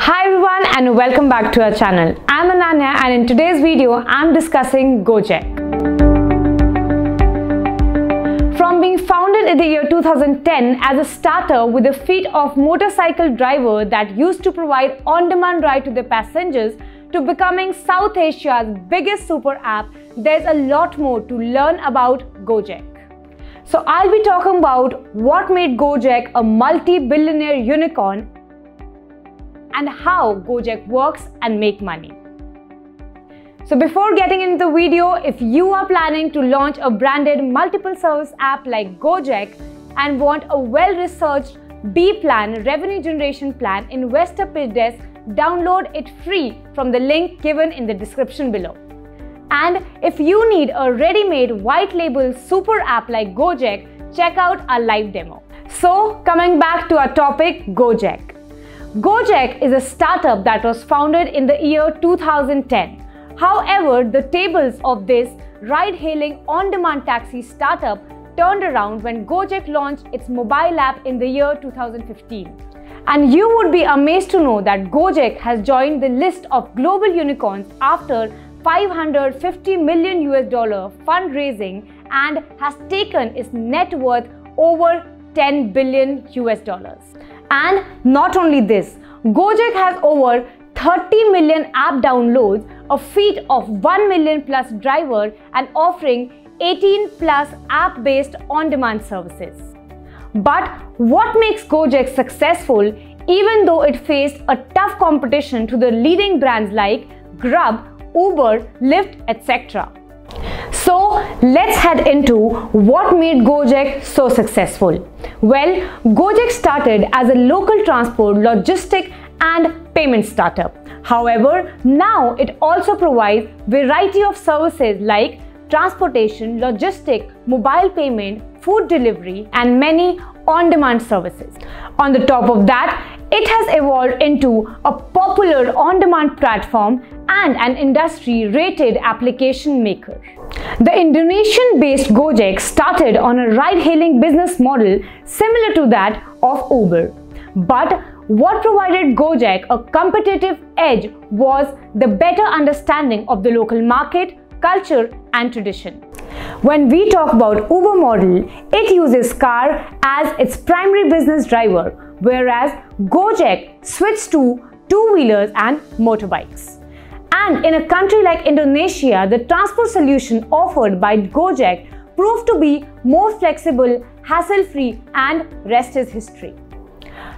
Hi everyone and welcome back to our channel. I'm Ananya and in today's video I'm discussing Gojek. From being founded in the year 2010 as a startup with the feet of motorcycle driver that used to provide on-demand ride to their passengers to becoming South Asia's biggest super app, there's a lot more to learn about Gojek. So I'll be talking about what made Gojek a multi-billionaire unicorn and how Gojek works and make money. So before getting into the video, if you are planning to launch a branded multiple service app like Gojek and want a well-researched B plan, revenue generation plan, investor pitch deck, download it free from the link given in the description below. And if you need a ready-made white label super app like Gojek, check out our live demo. So coming back to our topic, Gojek. Gojek is a startup that was founded in the year 2010. However, the tables of this ride-hailing on-demand taxi startup turned around when Gojek launched its mobile app in the year 2015. And you would be amazed to know that Gojek has joined the list of global unicorns after $550 million fundraising and has taken its net worth over $10 billion. And not only this, Gojek has over 30 million app downloads, a fleet of 1 million plus drivers, and offering 18 plus app-based on-demand services. But what makes Gojek successful even though it faced a tough competition to the leading brands like Grab, Uber, Lyft, etc. So let's head into what made Gojek so successful. Well, Gojek started as a local transport, logistic and payment startup. However, now it also provides variety of services like transportation, logistic, mobile payment, food delivery and many on-demand services. On the top of that, it has evolved into a popular on-demand platform and an industry-rated application maker. The Indonesian-based Gojek started on a ride-hailing business model similar to that of Uber. But what provided Gojek a competitive edge was the better understanding of the local market, culture and tradition. When we talk about Uber model, it uses car as its primary business driver, whereas Gojek switched to two-wheelers and motorbikes. And in a country like Indonesia, the transport solution offered by Gojek proved to be more flexible, hassle-free and rest is history.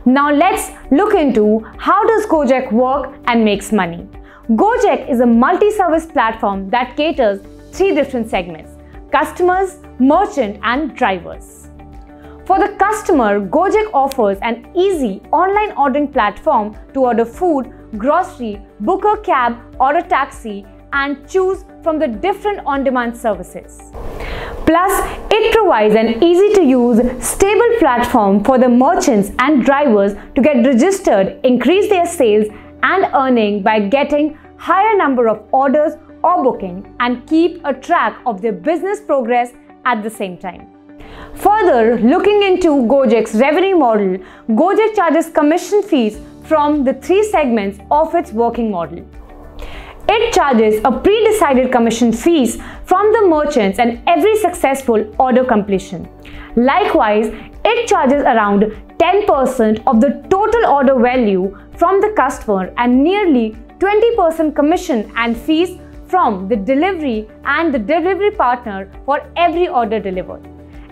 Now let's look into how does Gojek work and makes money. Gojek is a multi-service platform that caters three different segments: customers, merchant and drivers. For the customer, Gojek offers an easy online ordering platform to order food, grocery, book a cab or a taxi and choose from the different on-demand services. Plus, it provides an easy-to-use, stable platform for the merchants and drivers to get registered, increase their sales and earning by getting higher number of orders or booking and keep a track of their business progress at the same time. Further, looking into Gojek's revenue model, Gojek charges commission fees from the three segments of its working model. It charges a pre-decided commission fees from the merchants and every successful order completion. Likewise, it charges around 10% of the total order value from the customer and nearly 20% commission and fees from the delivery and the delivery partner for every order delivered.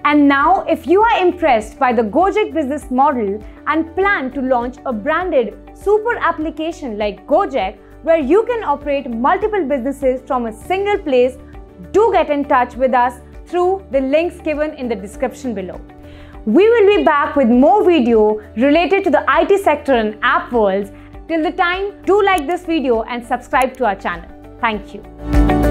And now, if you are impressed by the Gojek business model and plan to launch a branded super application like Gojek, where you can operate multiple businesses from a single place, do get in touch with us through the links given in the description below. We will be back with more video related to the IT sector and app worlds. Till the time, do like this video and subscribe to our channel. Thank you.